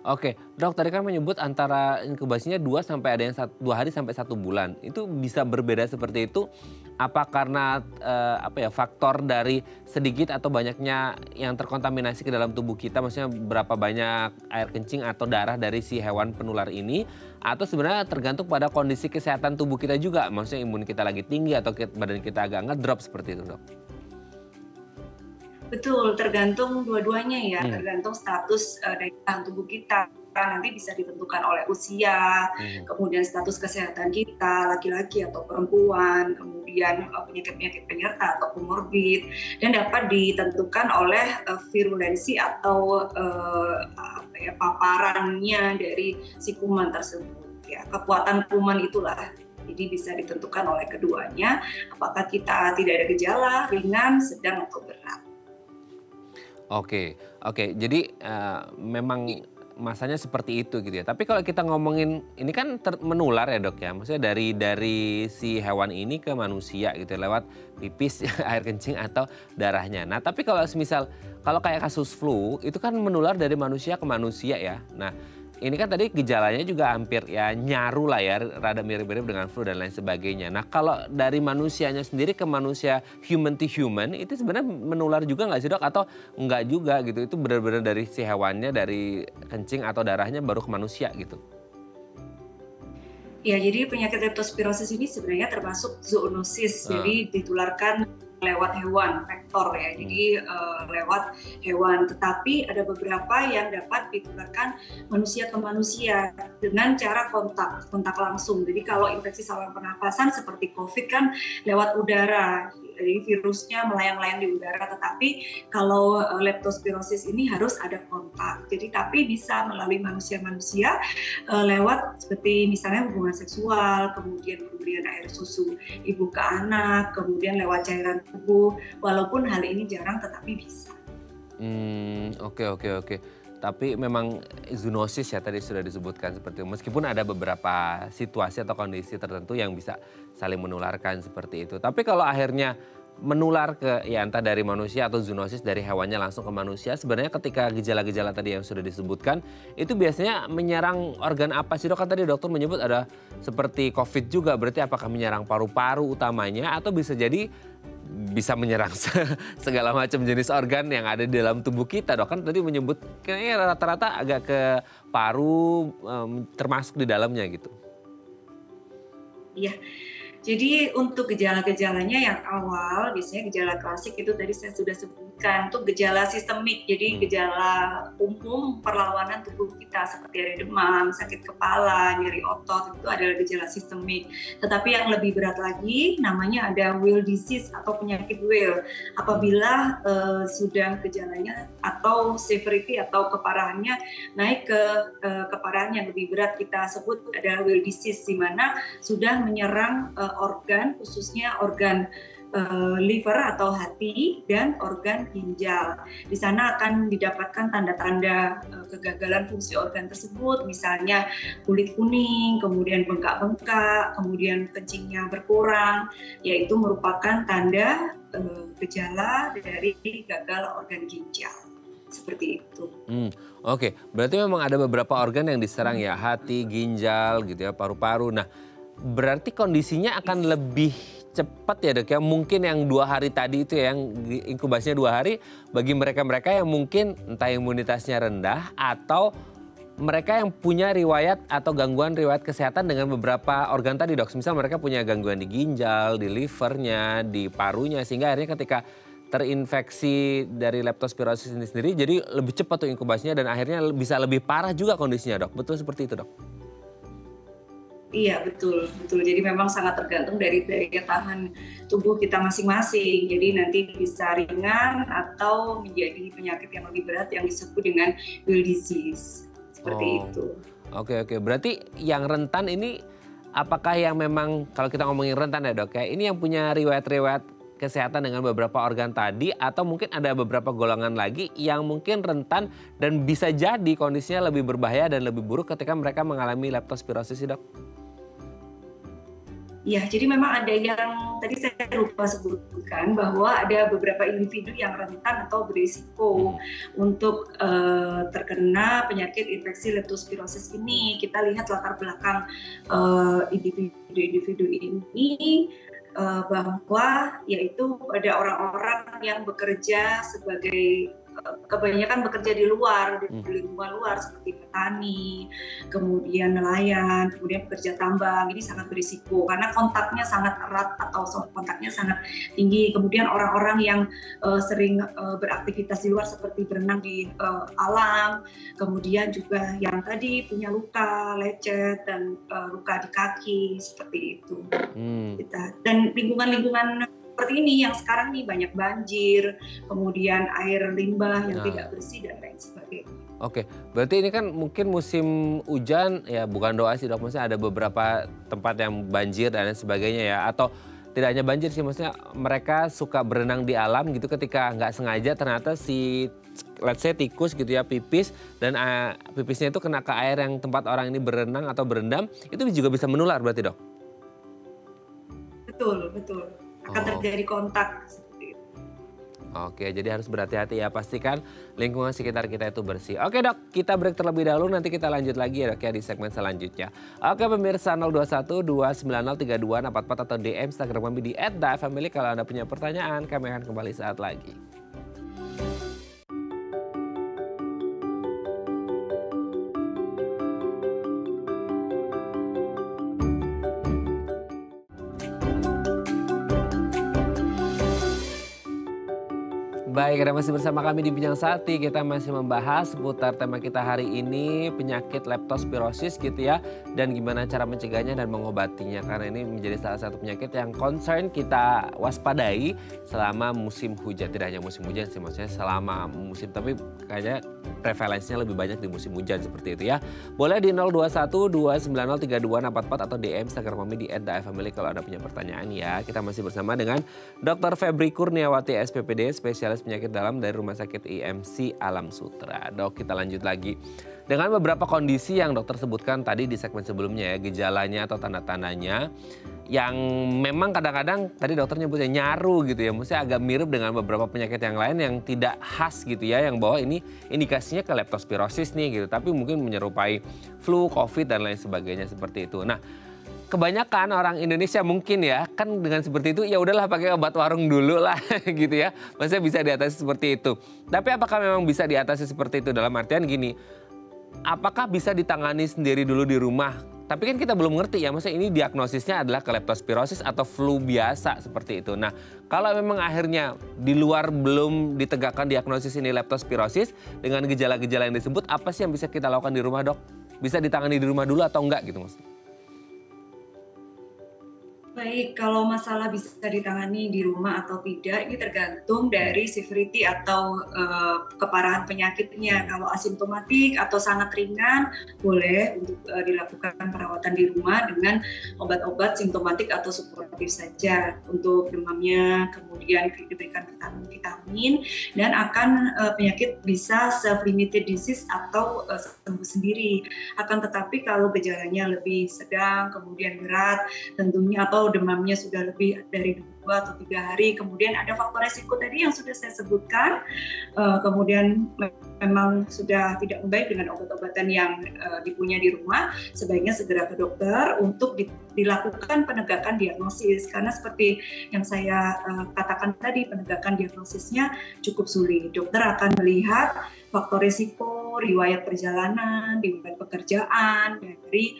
Oke, Dok, tadi kan menyebut antara inkubasinya 2 sampai ada yang 2 hari sampai 1 bulan. Itu bisa berbeda seperti itu apa karena faktor dari sedikit atau banyaknya yang terkontaminasi ke dalam tubuh kita, maksudnya berapa banyak air kencing atau darah dari si hewan penular ini, atau sebenarnya tergantung pada kondisi kesehatan tubuh kita juga, maksudnya imun kita lagi tinggi atau badan kita agak ngedrop seperti itu, Dok? Betul, tergantung dua-duanya ya, tergantung status daya tahan tubuh kita. Nanti bisa ditentukan oleh usia, kemudian status kesehatan kita, laki-laki atau perempuan, kemudian penyakit-penyakit penyerta atau komorbid, dan dapat ditentukan oleh virulensi atau paparannya dari si kuman tersebut. Ya, kekuatan kuman itulah. Jadi bisa ditentukan oleh keduanya, apakah kita tidak ada gejala, ringan, sedang, atau berat. Oke. Jadi memang masanya seperti itu gitu ya. Tapi kalau kita ngomongin ini kan menular ya, Dok ya. Maksudnya dari si hewan ini ke manusia gitu lewat pipis, air kencing atau darahnya. Nah, tapi kalau kalau kayak kasus flu itu kan menular dari manusia ke manusia ya. Nah, ini kan tadi gejalanya juga hampir ya nyaru lah ya, rada mirip-mirip dengan flu dan lain sebagainya. Nah, kalau dari manusianya sendiri ke manusia human to human itu sebenarnya menular juga nggak sih, Dok? Atau nggak juga gitu? Itu benar-benar dari si hewannya, dari kencing atau darahnya baru ke manusia gitu? Ya, jadi penyakit leptospirosis ini sebenarnya termasuk zoonosis, jadi ditularkan lewat hewan, vektor ya, jadi lewat hewan. Tetapi ada beberapa yang dapat ditularkan manusia ke manusia dengan cara kontak langsung. Jadi kalau infeksi saluran pernapasan seperti COVID kan lewat udara, jadi virusnya melayang-layang di udara. Tetapi kalau leptospirosis ini harus ada kontak. Jadi tapi bisa melalui manusia-manusia lewat seperti misalnya hubungan seksual, kemudian pemberian air susu ibu ke anak, kemudian lewat cairan tubuh, walaupun hal ini jarang tetapi bisa. Oke. Tapi memang zoonosis ya tadi sudah disebutkan seperti itu. Meskipun ada beberapa situasi atau kondisi tertentu yang bisa saling menularkan seperti itu. Tapi kalau akhirnya menular ke ya entah dari manusia atau zoonosis dari hewannya langsung ke manusia. Sebenarnya ketika gejala-gejala tadi yang sudah disebutkan itu biasanya menyerang organ apa sih dok? Kan tadi dokter menyebut ada seperti COVID juga, berarti apakah menyerang paru-paru utamanya atau bisa jadi bisa menyerang segala macam jenis organ yang ada di dalam tubuh kita dok? Kan tadi menyebut kayaknya rata-rata agak ke paru termasuk di dalamnya gitu. Iya. Jadi untuk gejala-gejalanya yang awal, biasanya gejala klasik itu tadi saya sudah sebutkan, itu gejala sistemik. Jadi gejala umum perlawanan tubuh kita seperti ada demam, sakit kepala, nyeri otot, itu adalah gejala sistemik. Tetapi yang lebih berat lagi namanya ada Will disease atau penyakit Will. Apabila sudah gejalanya atau severity atau keparahannya naik ke keparahan yang lebih berat, kita sebut adalah Will disease, di mana sudah menyerang organ, khususnya organ liver atau hati dan organ ginjal. Di sana akan didapatkan tanda-tanda kegagalan fungsi organ tersebut, misalnya kulit kuning, kemudian bengkak-bengkak, kemudian kencingnya berkurang, yaitu merupakan tanda gejala dari gagal organ ginjal. Seperti itu. Oke, berarti memang ada beberapa organ yang diserang ya, hati, ginjal gitu ya, paru-paru. Nah, berarti kondisinya akan lebih cepat ya dok ya, mungkin yang 2 hari tadi itu ya, yang inkubasinya 2 hari, bagi mereka-mereka yang mungkin entah imunitasnya rendah atau mereka yang punya riwayat atau gangguan riwayat kesehatan dengan beberapa organ tadi dok. Misal mereka punya gangguan di ginjal, di livernya, di parunya, sehingga akhirnya ketika terinfeksi dari leptospirosis ini sendiri jadi lebih cepat tuh inkubasinya dan akhirnya bisa lebih parah juga kondisinya dok. Betul seperti itu dok? Iya betul. Jadi memang sangat tergantung dari daya tahan tubuh kita masing-masing. Jadi nanti bisa ringan atau menjadi penyakit yang lebih berat yang disebut dengan Will disease. Seperti itu. Oke. Berarti yang rentan ini apakah yang memang kalau kita ngomongin rentan ya dok ya, ini yang punya riwayat-riwayat kesehatan dengan beberapa organ tadi atau mungkin ada beberapa golongan lagi yang mungkin rentan dan bisa jadi kondisinya lebih berbahaya dan lebih buruk ketika mereka mengalami leptospirosis dok? Ya, jadi memang ada yang tadi saya lupa sebutkan bahwa ada beberapa individu yang rentan atau berisiko untuk terkena penyakit infeksi leptospirosis ini. Kita lihat latar belakang individu-individu ini bahwa yaitu ada orang-orang yang bekerja sebagai kebanyakan bekerja di luar, di lingkungan luar seperti petani, kemudian nelayan, kemudian pekerja tambang. Ini sangat berisiko karena kontaknya sangat erat atau kontaknya sangat tinggi. Kemudian orang-orang yang sering beraktivitas di luar seperti berenang di alam, kemudian juga yang tadi punya luka, lecet dan luka di kaki seperti itu. Dan lingkungan-lingkungan seperti ini yang sekarang nih banyak banjir, kemudian air limbah yang tidak bersih dan lain sebagainya. Oke, berarti ini kan mungkin musim hujan ya, bukan doa sih dok, maksudnya ada beberapa tempat yang banjir dan lain sebagainya ya, atau tidak hanya banjir sih, maksudnya mereka suka berenang di alam gitu, ketika nggak sengaja ternyata si let's say tikus gitu ya pipis dan pipisnya itu kena ke air yang tempat orang ini berenang atau berendam, itu juga bisa menular berarti dok? Betul. Akan terjadi kontak seperti itu. Oke, jadi harus berhati-hati ya, pastikan lingkungan sekitar kita itu bersih. Oke dok, kita break terlebih dahulu, nanti kita lanjut lagi ya dok ya di segmen selanjutnya. Oke pemirsa, 021 290 3244 atau DM Instagram kami di @dafamily kalau Anda punya pertanyaan, kami akan kembali saat lagi. Baik, Anda masih bersama kami di Bincang Sakti. Kita masih membahas seputar tema kita hari ini, penyakit leptospirosis gitu ya. Dan gimana cara mencegahnya dan mengobatinya. Karena ini menjadi salah satu penyakit yang concern kita waspadai selama musim hujan. Tidak hanya musim hujan sih, maksudnya selama musim. Tapi kayaknya prevalensinya lebih banyak di musim hujan seperti itu ya. Boleh di 021 290 3244 atau DM Instagram kami di @dafamily kalau Anda punya pertanyaan ya. Kita masih bersama dengan Dr. Febri Kurniawati SPPD, spesialis penyakit dalam dari Rumah Sakit IMC Alam Sutera. Dok, kita lanjut lagi. dengan beberapa kondisi yang dokter sebutkan tadi di segmen sebelumnya ya, gejalanya atau tanda-tandanya yang memang kadang-kadang tadi dokter nyebutnya nyaru gitu ya, maksudnya agak mirip dengan beberapa penyakit yang lain yang tidak khas gitu ya, yang bahwa ini indikasinya ke leptospirosis nih gitu, tapi mungkin menyerupai flu, COVID dan lain sebagainya seperti itu. Nah, kebanyakan orang Indonesia mungkin ya kan dengan seperti itu ya udahlah pakai obat warung dulu lah gitu ya, maksudnya bisa diatasi seperti itu. Tapi apakah memang bisa diatasi seperti itu dalam artian gini, apakah bisa ditangani sendiri dulu di rumah? Tapi kan kita belum ngerti ya, maksudnya ini diagnosisnya adalah leptospirosis atau flu biasa seperti itu. Nah, kalau memang akhirnya di luar belum ditegakkan diagnosis ini leptospirosis dengan gejala-gejala yang disebut, apa sih yang bisa kita lakukan di rumah, Dok? Bisa ditangani di rumah dulu atau enggak gitu, Mas? Baik, kalau masalah bisa ditangani di rumah atau tidak, ini tergantung dari severity atau keparahan penyakitnya. Kalau asimptomatik atau sangat ringan, boleh untuk dilakukan perawatan di rumah dengan obat-obat simptomatik atau suportif saja untuk demamnya, kemudian diberikan vitamin-vitamin, dan akan penyakit bisa self-limited disease atau sembuh sendiri. Akan tetapi kalau gejalanya lebih sedang, kemudian berat, tentunya atau demamnya sudah lebih dari 2 atau 3 hari, kemudian ada faktor resiko tadi yang sudah saya sebutkan, kemudian memang sudah tidak membaik dengan obat-obatan yang dipunya di rumah, sebaiknya segera ke dokter untuk dilakukan penegakan diagnosis, karena seperti yang saya katakan tadi, penegakan diagnosisnya cukup sulit. Dokter akan melihat faktor risiko, riwayat perjalanan, riwayat pekerjaan dari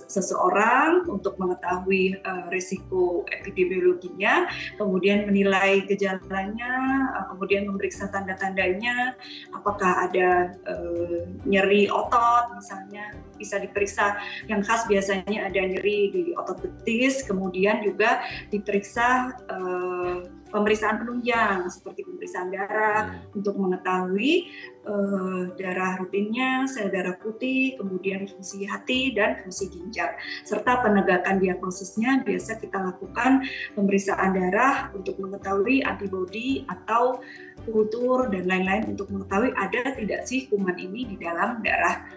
seseorang untuk mengetahui risiko epidemiologinya, kemudian menilai gejalanya, kemudian memeriksa tanda-tandanya, apakah ada nyeri otot misalnya, bisa diperiksa. Yang khas biasanya ada nyeri di otot betis, kemudian juga diperiksa pemeriksaan penunjang seperti pemeriksaan darah untuk mengetahui darah rutinnya, sel darah putih, kemudian fungsi hati dan fungsi ginjal, serta penegakan diagnosisnya biasa kita lakukan pemeriksaan darah untuk mengetahui antibodi atau kultur dan lain-lain untuk mengetahui ada tidak sih kuman ini di dalam darah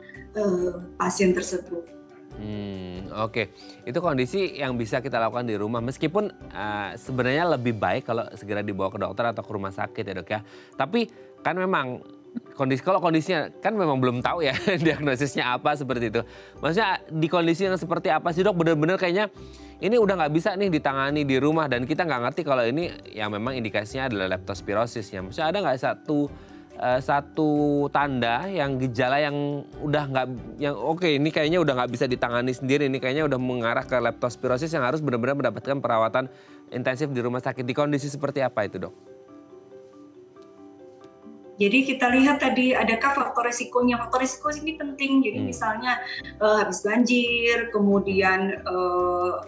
pasien tersebut. Oke. Itu kondisi yang bisa kita lakukan di rumah. Meskipun sebenarnya lebih baik kalau segera dibawa ke dokter atau ke rumah sakit ya, Dok ya. Tapi kan memang kalau kondisinya kan memang belum tahu ya diagnosisnya apa seperti itu. Maksudnya di kondisi yang seperti apa sih, Dok? Benar-benar kayaknya ini udah nggak bisa nih ditangani di rumah dan kita nggak ngerti kalau ini yang memang indikasinya adalah leptospirosis ya. Maksudnya ada nggak satu tanda yang gejala yang udah nggak, yang oke, ini kayaknya udah nggak bisa ditangani sendiri, ini kayaknya udah mengarah ke leptospirosis yang harus benar-benar mendapatkan perawatan intensif di rumah sakit. Di kondisi seperti apa itu, Dok? Jadi kita lihat tadi adakah faktor resikonya. Faktor resiko ini penting. Jadi misalnya habis banjir, kemudian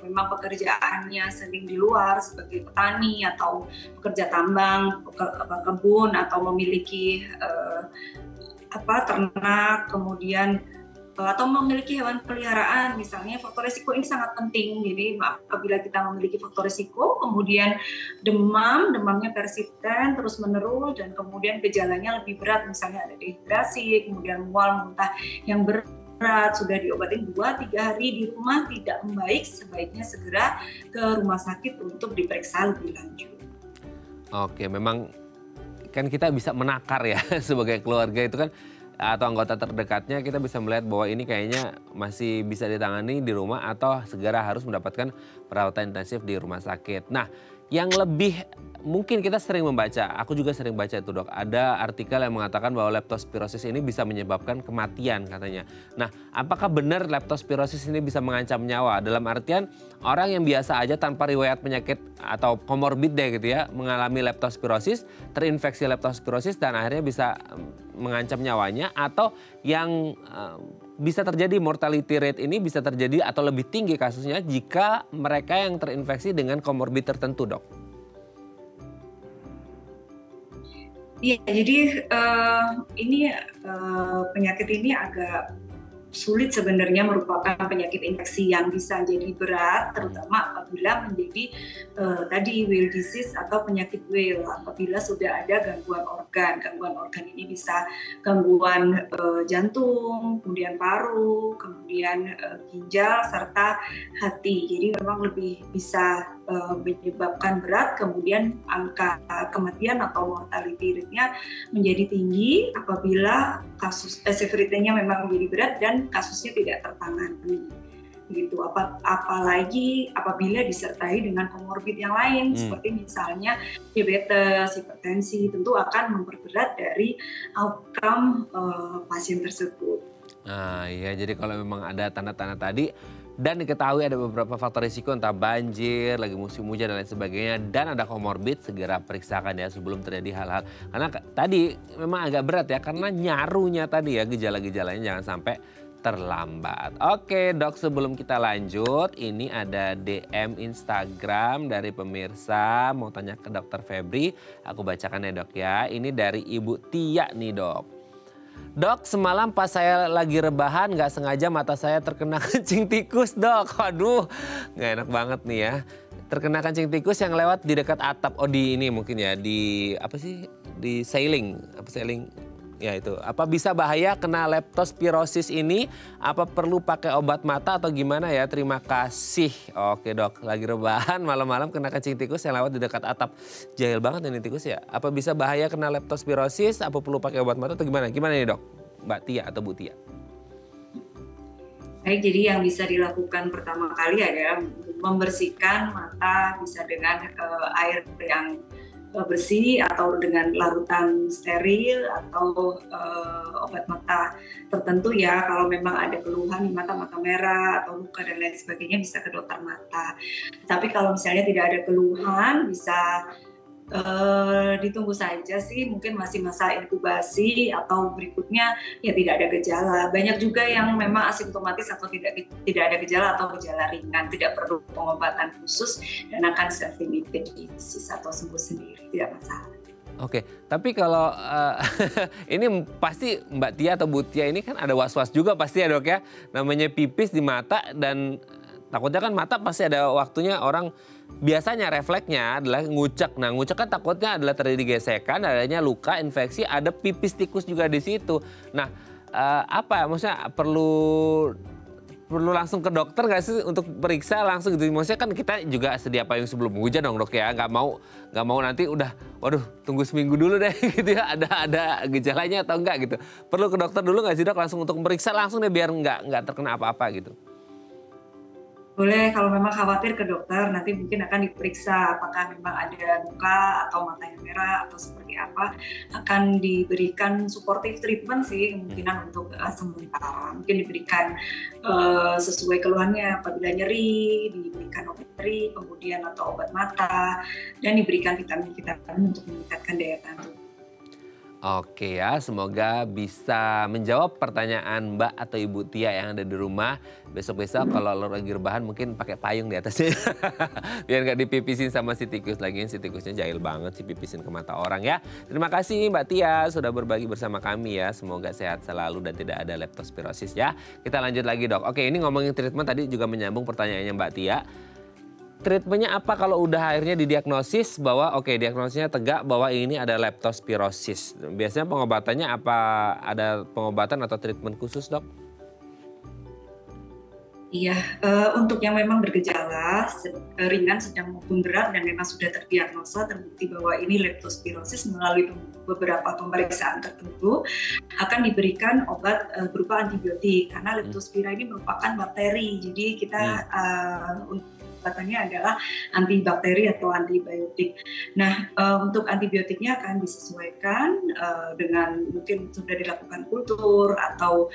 memang pekerjaannya sering di luar sebagai petani atau pekerja tambang, kebun atau memiliki ternak, kemudian atau memiliki hewan peliharaan misalnya, faktor risiko ini sangat penting. Jadi apabila kita memiliki faktor risiko, kemudian demamnya persisten terus menerus dan kemudian gejalanya lebih berat, misalnya ada dehidrasi, kemudian mual, muntah yang berat, sudah diobatin 2-3 hari di rumah tidak membaik, sebaiknya segera ke rumah sakit untuk diperiksa lebih lanjut. Oke, memang kan kita bisa menakar ya sebagai keluarga itu kan, atau anggota terdekatnya, kita bisa melihat bahwa ini kayaknya masih bisa ditangani di rumah atau segera harus mendapatkan perawatan intensif di rumah sakit. Nah, yang lebih mungkin kita sering membaca, aku juga sering baca itu, Dok, ada artikel yang mengatakan bahwa leptospirosis ini bisa menyebabkan kematian katanya. Nah, apakah benar leptospirosis ini bisa mengancam nyawa? Dalam artian orang yang biasa aja tanpa riwayat penyakit atau komorbid deh gitu ya, mengalami leptospirosis, terinfeksi leptospirosis dan akhirnya bisa mengancam nyawanya, atau yang bisa terjadi mortality rate ini bisa terjadi atau lebih tinggi kasusnya jika mereka yang terinfeksi dengan komorbid tertentu, Dok? Iya, jadi ini penyakit ini agak sulit sebenarnya, merupakan penyakit infeksi yang bisa jadi berat, terutama apabila menjadi tadi Wheel disease atau penyakit Wheel, apabila sudah ada gangguan organ. Gangguan organ ini bisa gangguan jantung, kemudian paru, kemudian ginjal serta hati. Jadi memang lebih bisa menyebabkan berat, kemudian angka kematian atau mortality rate-nya menjadi tinggi apabila kasus severity-nya memang menjadi berat dan kasusnya tidak tertangani. Gitu. Apalagi apabila disertai dengan komorbid yang lain seperti misalnya diabetes, hipertensi, tentu akan memperberat dari outcome pasien tersebut. Nah iya, jadi kalau memang ada tanda-tanda tadi dan diketahui ada beberapa faktor risiko entah banjir, lagi musim hujan dan lain sebagainya dan ada komorbid, segera periksakan ya sebelum terjadi hal-hal. Karena tadi memang agak berat ya karena nyarunya tadi ya gejala-gejalanya jangan sampai terlambat. Oke dok, sebelum kita lanjut ini ada DM Instagram dari pemirsa mau tanya ke dokter Febri. Aku bacakan ya dok ya. Ini dari Ibu Tia nih dok. Dok, semalam pas saya lagi rebahan nggak sengaja mata saya terkena kencing tikus dok. Aduh, nggak enak banget nih ya. Terkena kencing tikus yang lewat di dekat atap. Oh di ini mungkin ya, di apa sih? Di sailing, apa sailing? Ya itu, apa bisa bahaya kena leptospirosis ini? Apa perlu pakai obat mata atau gimana ya? Terima kasih. Oke dok, lagi rebahan malam-malam kena kencing tikus yang lewat di dekat atap. Jahil banget ini tikus ya. Apa bisa bahaya kena leptospirosis? Apa perlu pakai obat mata atau gimana? Gimana nih dok? Mbak Tia atau Bu Tia? Baik, jadi yang bisa dilakukan pertama kali adalah membersihkan mata bisa dengan air yang bersih atau dengan larutan steril atau obat mata tertentu ya. Kalau memang ada keluhan di mata merah atau luka dan lain sebagainya bisa ke dokter mata. Tapi kalau misalnya tidak ada keluhan bisa ditunggu saja sih, mungkin masih masa inkubasi atau berikutnya ya tidak ada gejala. Banyak juga yang memang asimptomatis atau tidak ada gejala atau gejala ringan, tidak perlu pengobatan khusus dan akan self-limited disease atau sembuh sendiri, tidak masalah. Oke, tapi kalau ini pasti Mbak Tia atau Bu Tia ini kan ada was-was juga pasti ya dok ya. Namanya pipis di mata dan takutnya kan mata pasti ada waktunya orang biasanya refleksnya adalah ngucek. Nah ngucek kan takutnya adalah terjadi gesekan, adanya luka, infeksi, ada pipis tikus juga di situ. Nah apa maksudnya perlu langsung ke dokter nggak sih untuk periksa langsung gitu? Maksudnya kan kita juga sedia payung sebelum hujan dong dok ya, nggak mau nanti udah waduh tunggu seminggu dulu deh gitu ya ada gejalanya atau enggak gitu. Perlu ke dokter dulu nggak sih dok langsung untuk periksa langsung deh biar nggak terkena apa-apa gitu. Boleh, kalau memang khawatir ke dokter, nanti mungkin akan diperiksa apakah memang ada luka atau mata yang merah atau seperti apa. Akan diberikan supportive treatment sih kemungkinan untuk sementara. Mungkin diberikan sesuai keluhannya, apabila nyeri, diberikan obat nyeri, kemudian atau obat mata, dan diberikan vitamin-vitamin untuk meningkatkan daya tahan tubuh. Oke ya, semoga bisa menjawab pertanyaan Mbak atau Ibu Tia yang ada di rumah. Besok-besok kalau lo lagi rebahan mungkin pakai payung di atasnya. Biar nggak dipipisin sama si tikus lagi. Si tikusnya jahil banget sih pipisin ke mata orang ya. Terima kasih Mbak Tia sudah berbagi bersama kami ya. Semoga sehat selalu dan tidak ada leptospirosis ya. Kita lanjut lagi dok. Oke ini ngomongin treatment tadi juga menyambung pertanyaannya Mbak Tia. Treatmentnya apa kalau udah akhirnya didiagnosis bahwa diagnosisnya tegak bahwa ini ada leptospirosis. Biasanya pengobatannya apa, ada pengobatan atau treatment khusus dok? Iya, untuk yang memang bergejala ringan, sedang maupun berat dan memang sudah terdiagnosa terbukti bahwa ini leptospirosis melalui beberapa pemeriksaan tertentu akan diberikan obat berupa antibiotik karena leptospira ini merupakan bakteri. Jadi kita obatannya adalah antibakteri atau antibiotik. Nah, untuk antibiotiknya akan disesuaikan dengan mungkin sudah dilakukan kultur atau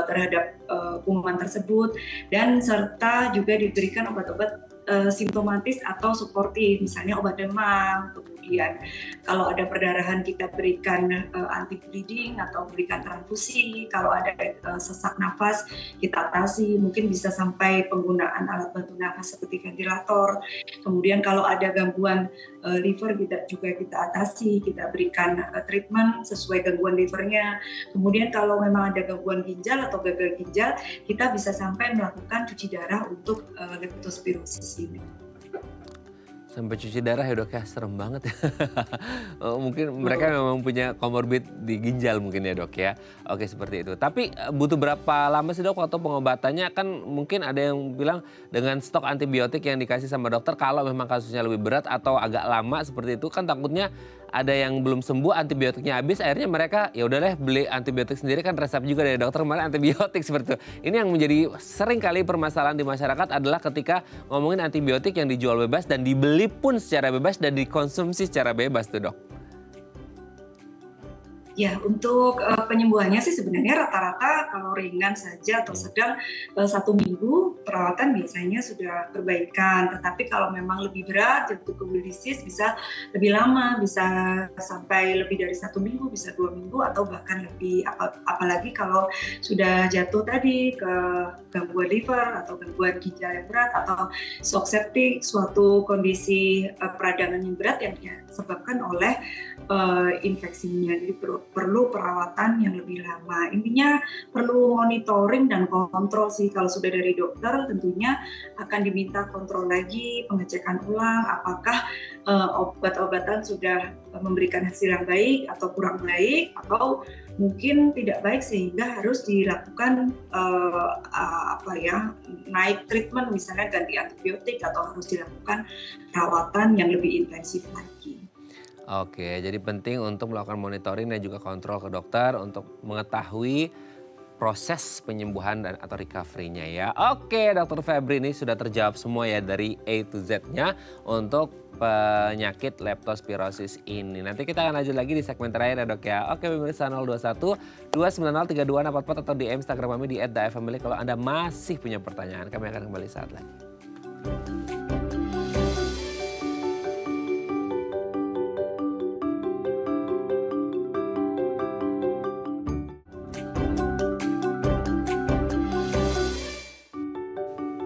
terhadap kuman tersebut dan serta juga diberikan obat-obat simptomatis atau suportif, misalnya obat demam. Kemudian kalau ada perdarahan kita berikan anti bleeding atau berikan transfusi. Kalau ada sesak nafas kita atasi, mungkin bisa sampai penggunaan alat bantu nafas seperti ventilator. Kemudian kalau ada gangguan liver kita atasi, kita berikan treatment sesuai gangguan livernya. Kemudian kalau memang ada gangguan ginjal atau gagal ginjal, kita bisa sampai melakukan cuci darah untuk leptospirosis ini. Sampai cuci darah ya dok ya, serem banget ya. Mungkin mereka memang punya komorbid di ginjal mungkin ya dok ya. Oke seperti itu. Tapi butuh berapa lama sih dok waktu pengobatannya? Kan mungkin ada yang bilang dengan stok antibiotik yang dikasih sama dokter kalau memang kasusnya lebih berat atau agak lama seperti itu kan takutnya ada yang belum sembuh antibiotiknya habis akhirnya mereka ya udah deh beli antibiotik sendiri kan resep juga dari dokter kemarin antibiotik seperti itu. Ini yang menjadi sering kali permasalahan di masyarakat adalah ketika ngomongin antibiotik yang dijual bebas dan dibeli pun secara bebas dan dikonsumsi secara bebas tuh dok. Ya, untuk penyembuhannya sih sebenarnya rata-rata kalau ringan saja atau sedang 1 minggu perawatan biasanya sudah perbaikan. Tetapi kalau memang lebih berat, jatuh ke disease bisa lebih lama, bisa sampai lebih dari 1 minggu, bisa 2 minggu atau bahkan lebih. Apalagi kalau sudah jatuh tadi ke gangguan liver atau gangguan ginjal yang berat atau shock septic, suatu kondisi peradangan yang berat yang disebabkan oleh infeksinya. Jadi perlu perawatan yang lebih lama. Intinya perlu monitoring dan kontrol sih. Kalau sudah dari dokter tentunya akan diminta kontrol lagi, pengecekan ulang apakah obat-obatan sudah memberikan hasil yang baik atau kurang baik atau mungkin tidak baik sehingga harus dilakukan naik treatment misalnya ganti antibiotik atau harus dilakukan perawatan yang lebih intensif lagi. Oke, jadi penting untuk melakukan monitoring dan juga kontrol ke dokter untuk mengetahui proses penyembuhan dan atau recovery-nya ya. Oke, Dr. Febri ini sudah terjawab semua ya dari A to Z-nya untuk penyakit leptospirosis ini. Nanti kita akan lanjut lagi di segmen terakhir ya dok ya. Oke pemirsa 021 290 3244 atau di Instagram kami di @dafamily kalau Anda masih punya pertanyaan. Kami akan kembali saat lagi.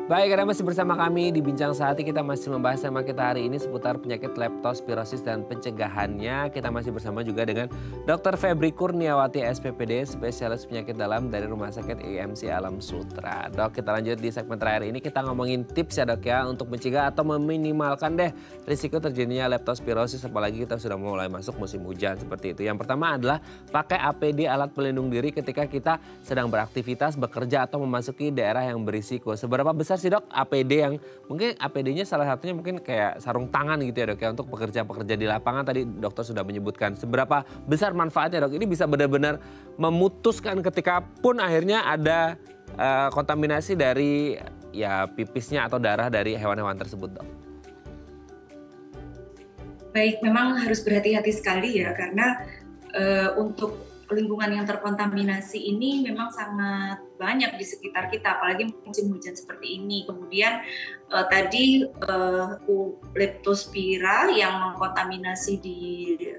Baik, Anda masih bersama kami di Bincang Sehati. Kita masih membahas tema kita hari ini seputar penyakit leptospirosis dan pencegahannya. Kita masih bersama juga dengan Dr. Febri Kurniawati SPPD, spesialis penyakit dalam dari Rumah Sakit IMC Alam Sutra. Dok, kita lanjut di segmen terakhir ini. Kita ngomongin tips ya dok ya untuk mencegah atau meminimalkan deh risiko terjadinya leptospirosis. Apalagi kita sudah mulai masuk musim hujan seperti itu. Yang pertama adalah pakai APD, alat pelindung diri ketika kita sedang beraktivitas, bekerja atau memasuki daerah yang berisiko. Seberapa besar sih dok APD yang mungkin APD-nya salah satunya mungkin kayak sarung tangan gitu ya dok ya untuk pekerja-pekerja di lapangan tadi dokter sudah menyebutkan seberapa besar manfaatnya dok ini bisa benar-benar memutuskan ketika pun akhirnya ada kontaminasi dari ya pipisnya atau darah dari hewan-hewan tersebut dok. Baik, memang harus berhati-hati sekali ya karena untuk lingkungan yang terkontaminasi ini memang sangat banyak di sekitar kita, apalagi musim hujan seperti ini. Kemudian tadi leptospira yang mengkontaminasi di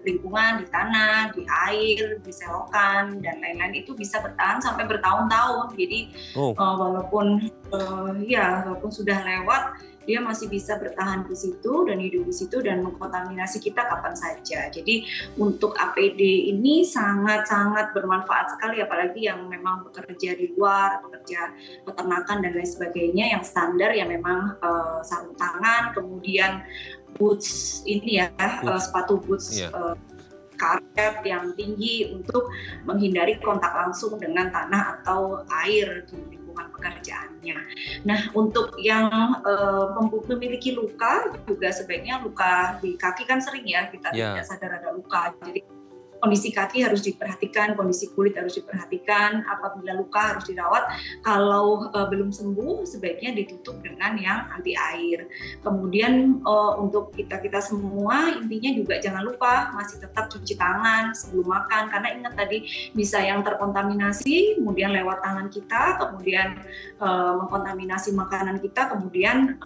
lingkungan, di tanah, di air, di selokan dan lain-lain itu bisa bertahan sampai bertahun-tahun. Jadi walaupun sudah lewat, dia masih bisa bertahan di situ dan hidup di situ dan mengkontaminasi kita kapan saja. Jadi untuk APD ini sangat-sangat bermanfaat sekali, apalagi yang memang bekerja di luar, bekerja peternakan dan lain sebagainya, yang standar ya memang sarung tangan, kemudian boots ini ya, sepatu boots. Karet yang tinggi untuk menghindari kontak langsung dengan tanah atau air di lingkungan pekerjaannya. Nah, untuk yang memiliki luka juga sebaiknya luka di kaki kan sering ya kita tidak sadar ada luka. Jadi kondisi kaki harus diperhatikan, kondisi kulit harus diperhatikan, apabila luka harus dirawat. Kalau belum sembuh sebaiknya ditutup dengan yang anti air. Kemudian untuk kita semua intinya juga jangan lupa masih tetap cuci tangan sebelum makan, karena ingat tadi bisa yang terkontaminasi kemudian lewat tangan kita, kemudian mengkontaminasi makanan kita, kemudian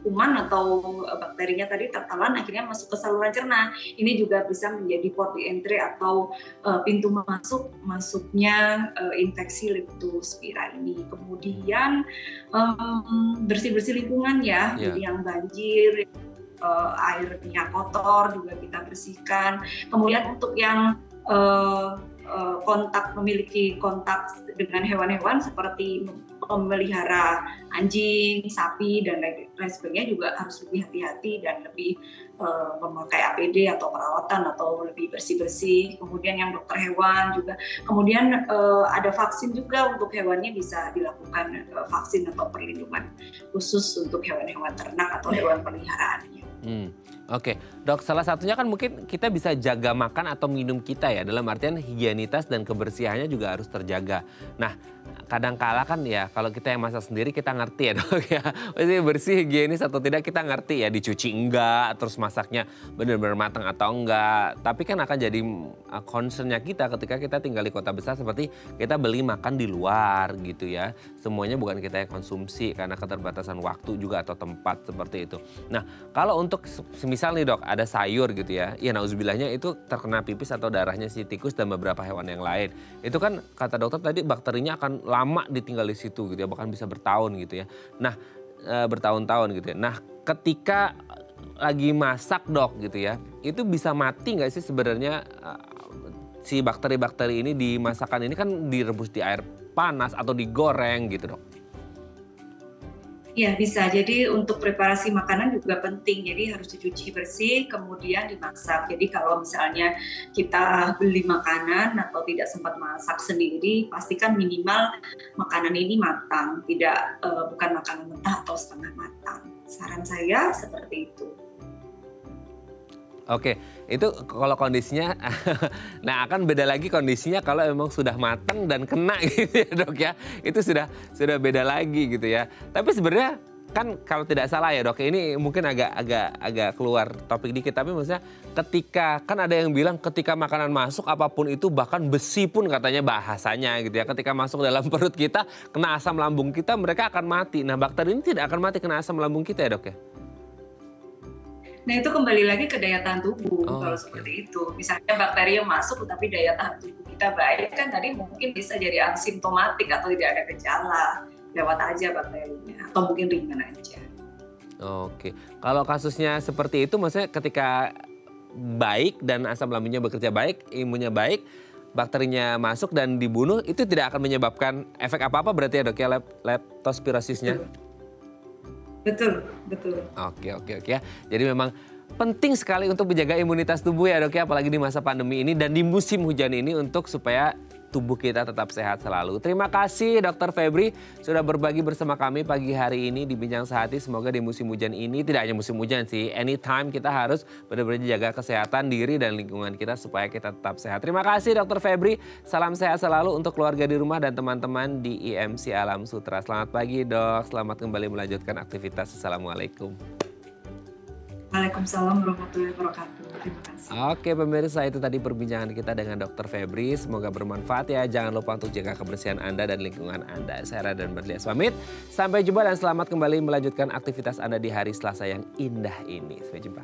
kuman atau bakterinya tadi tertelan akhirnya masuk ke saluran cerna. Ini juga bisa menjadi port di entry atau pintu masuknya infeksi leptospira ini. Kemudian bersih-bersih lingkungan ya, jadi yang banjir, airnya kotor juga kita bersihkan. Kemudian untuk yang memiliki kontak dengan hewan-hewan seperti pemelihara anjing, sapi dan lain sebagainya juga harus lebih hati-hati dan lebih memakai APD atau perawatan atau lebih bersih-bersih. Kemudian yang dokter hewan juga. Kemudian ada vaksin juga untuk hewannya, bisa dilakukan vaksin atau perlindungan khusus untuk hewan-hewan ternak atau hewan peliharaannya. Oke, Dok, salah satunya kan mungkin kita bisa jaga makan atau minum kita ya, dalam artian higienitas dan kebersihannya juga harus terjaga. Nah, kadang-kala kan ya kalau kita yang masak sendiri kita ngerti ya, Dok ya. Maksudnya bersih, higienis atau tidak kita ngerti ya, dicuci enggak, terus masaknya benar-benar matang atau enggak. Tapi kan akan jadi concernnya kita ketika kita tinggal di kota besar seperti kita beli makan di luar gitu ya. Semuanya bukan kita yang konsumsi karena keterbatasan waktu juga atau tempat seperti itu. Nah, kalau untuk semisal nih, Dok, ada sayur gitu ya, ya nauzubillahnya itu terkena pipis atau darahnya si tikus dan beberapa hewan yang lain. Itu kan kata dokter tadi bakterinya akan lama ditinggal di situ gitu ya, bahkan bisa bertahun gitu ya. Nah, bertahun-tahun gitu ya. Nah, ketika lagi masak, Dok, gitu ya, itu bisa mati nggak sih sebenarnya si bakteri-bakteri ini di masakan ini? Kan direbus di air panas atau digoreng gitu, Dok. Ya bisa, jadi untuk preparasi makanan juga penting, jadi harus dicuci bersih kemudian dimasak. Jadi kalau misalnya kita beli makanan atau tidak sempat masak sendiri, pastikan minimal makanan ini matang, tidak bukan makanan mentah atau setengah matang. Saran saya seperti itu. Oke, itu kalau kondisinya, nah akan beda lagi kondisinya kalau memang sudah matang dan kena gitu ya, Dok ya. Itu sudah beda lagi gitu ya. Tapi sebenarnya kan kalau tidak salah ya, Dok, ini mungkin agak keluar topik dikit, tapi maksudnya ketika kan ada yang bilang ketika makanan masuk apapun itu, bahkan besi pun katanya bahasanya gitu ya, ketika masuk dalam perut kita kena asam lambung kita, mereka akan mati. Nah, bakteri ini tidak akan mati kena asam lambung kita ya, Dok ya? Nah itu kembali lagi ke daya tahan tubuh kalau seperti itu. Misalnya bakteri yang masuk tapi daya tahan tubuh kita baik, kan tadi mungkin bisa jadi asimptomatik atau tidak ada gejala, lewat aja bakterinya atau mungkin ringan aja. Oke, kalau kasusnya seperti itu maksudnya ketika baik dan asam lambungnya bekerja baik, imunnya baik, bakterinya masuk dan dibunuh, itu tidak akan menyebabkan efek apa-apa berarti ya, Dok ya, leptospirosisnya? Betul. Oke ya. Jadi memang penting sekali untuk menjaga imunitas tubuh ya, Dok ya, apalagi di masa pandemi ini dan di musim hujan ini untuk supaya tubuh kita tetap sehat selalu. Terima kasih Dr. Febri sudah berbagi bersama kami pagi hari ini di Bincang Sehati. Semoga di musim hujan ini, tidak hanya musim hujan sih, anytime kita harus benar-benar jaga kesehatan diri dan lingkungan kita supaya kita tetap sehat. Terima kasih Dr. Febri. Salam sehat selalu untuk keluarga di rumah dan teman-teman di IMC Alam Sutra. Selamat pagi, Dok. Selamat kembali melanjutkan aktivitas. Assalamualaikum. Waalaikumsalam warahmatullahi wabarakatuh. Terima kasih. Oke pemirsa, itu tadi perbincangan kita dengan Dr. Febri. Semoga bermanfaat ya. Jangan lupa untuk jaga kebersihan Anda dan lingkungan Anda. Saya Raden Berlias pamit. Sampai jumpa dan selamat kembali melanjutkan aktivitas Anda di hari Selasa yang indah ini. Sampai jumpa.